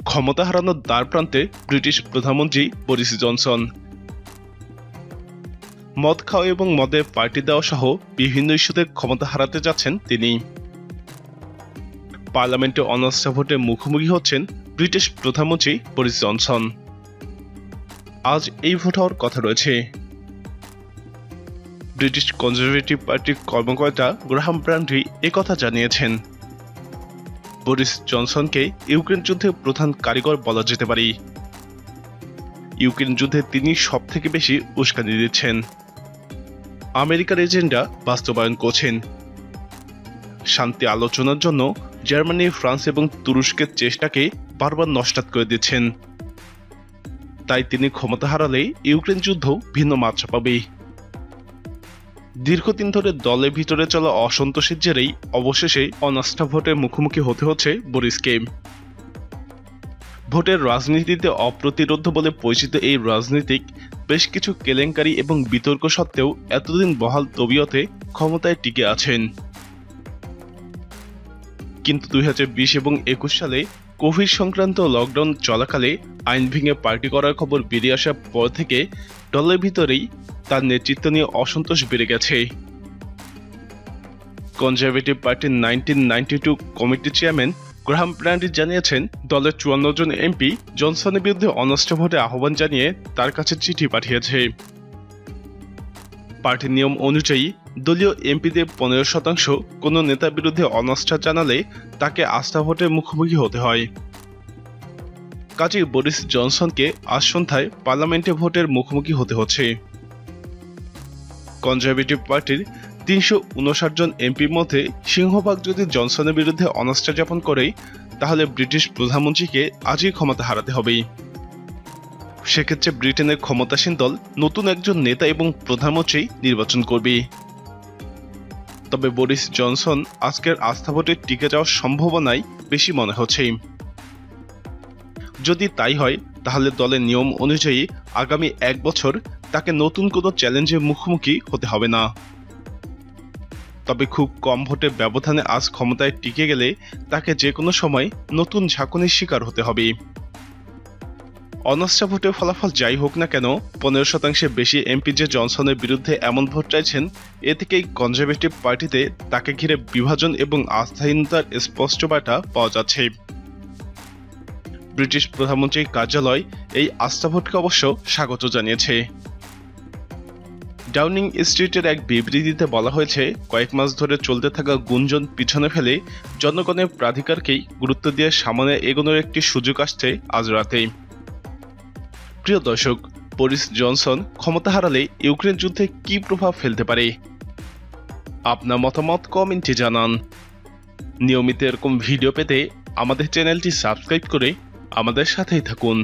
ক্ষমতা হারানোর দ্বারপ্রান্তে ব্রিটিশ প্রধানমন্ত্রী বরিস জনসন। মদ খাওয়া এবং মদে পার্টি দেওয়া সহ বিভিন্ন ইস্যুতে ক্ষমতা হারাতে যাচ্ছেন তিনি। পার্লামেন্টে অনাস্থা ভোটে মুখোমুখি হচ্ছেন ব্রিটিশ প্রধানমন্ত্রী বরিস জনসন। আজ এই ভোট হওয়ার কথা রয়েছে। ব্রিটিশ কনজারভেটিভ পার্টির কর্মকর্তা গ্রাহাম ব্রান্ডি একথা জানিয়েছেন। বরিস জনসনকে ইউক্রেন যুদ্ধে প্রধান কারিগর বলা যেতে পারে। ইউক্রেন যুদ্ধে তিনি সবথেকে বেশি উস্কানি দিচ্ছেন, আমেরিকার এজেন্ডা বাস্তবায়ন করছেন, শান্তি আলোচনার জন্য জার্মানি, ফ্রান্স এবং তুরস্কের চেষ্টাকে বারবার নস্যাৎ করে দিচ্ছেন। তাই তিনি ক্ষমতা হারালে ইউক্রেন যুদ্ধ ভিন্ন মাত্রা পাবে। দীর্ঘদিন ধরে দলের ভিতরে চলা অসন্তোষের জেরেই অবশেষে অনাস্থা ভোটের মুখোমুখি হতে হচ্ছে বরিসকে। ভোটের রাজনীতিতে অপ্রতিরোধ্য বলে পরিচিত এই রাজনীতিক বেশ কিছু কেলেঙ্কারি এবং বিতর্ক সত্ত্বেও এতদিন বহাল তবিয়তে ক্ষমতায় টিকে আছেন। কিন্তু 2020 এবং 21 সালে কোভিড সংক্রান্ত লকডাউন চলাকালে আইন ভেঙে পার্টি করার খবর বেরিয়ে আসার পর থেকে দলের ভিতরেই তার নেতৃত্ব নিয়ে অসন্তোষ বেড়ে গেছে। কনজারভেটিভ পার্টির 1992 কমিটির চেয়ারম্যান গ্রাহাম ব্রান্ডি জানিয়েছেন, দলের 54 জন এমপি জনসনের বিরুদ্ধে অনাস্থা ভোটে আহ্বান জানিয়ে তার কাছে চিঠি পাঠিয়েছে। পার্টির নিয়ম অনুযায়ী দলীয় এমপিদের 15% কোনো নেতার বিরুদ্ধে অনাস্থা জানালে তাকে আস্থা ভোটের মুখোমুখি হতে হয়। কাজেই বরিস জনসনকে আজ সন্ধ্যায় পার্লামেন্টে ভোটের মুখোমুখি হতে হচ্ছে। কনজারভেটিভ পার্টির 359 জন এমপির মধ্যে সিংহভাগ যদি জনসনের বিরুদ্ধে অনাস্থা জ্ঞাপন করে, তাহলে ব্রিটিশ প্রধানমন্ত্রীকে আজই ক্ষমতা হারাতে হবে। সেক্ষেত্রে ব্রিটেনের ক্ষমতাসীন দল নতুন একজন নেতা এবং প্রধানমন্ত্রী নির্বাচন করবে। তবে বরিস জনসন আজকের আস্থা ভোটে টিকে যাওয়ার সম্ভাবনাই বেশি মনে হচ্ছে। যদি তাই হয়, তাহলে দলের নিয়ম অনুযায়ী আগামী 1 বছর তাকে নতুন কোনো চ্যালেঞ্জের মুখোমুখি হতে হবে না। তবে খুব কম ভোটের ব্যবধানে আজ ক্ষমতায় টিকে গেলে তাকে যে কোনো সময় নতুন ঝাঁকুনির শিকার হতে হবে। অনাস্থা ভোটের ফলাফল যাই হোক না কেন, 15% বেশি এমপি যে জনসনের বিরুদ্ধে এমন ভোট চাইছেন, এ থেকেই কনজারভেটিভ পার্টিতে তাকে ঘিরে বিভাজন এবং আস্থাহীনতার স্পষ্ট বার্তা পাওয়া যাচ্ছে। ব্রিটিশ প্রধানমন্ত্রীর কার্যালয় এই আস্থা ভোটকে অবশ্য স্বাগত জানিয়েছে। ডাউনিং স্ট্রিটের এক বিবৃতিতে বলা হয়েছে, কয়েক মাস ধরে চলতে থাকা গুঞ্জন পিছনে ফেলে জনগণের প্রাধিকারকেই গুরুত্ব দিয়ে সামনে এগোনোর একটি সুযোগ আসছে আজ রাতে। প্রিয় দর্শক, বরিস জনসন ক্ষমতা হারালে ইউক্রেন যুদ্ধে কী প্রভাব ফেলতে পারে? আপনার মতামত কমেন্টে জানান। নিয়মিত এরকম ভিডিও পেতে আমাদের চ্যানেলটি সাবস্ক্রাইব করে আমাদের সাথেই থাকুন।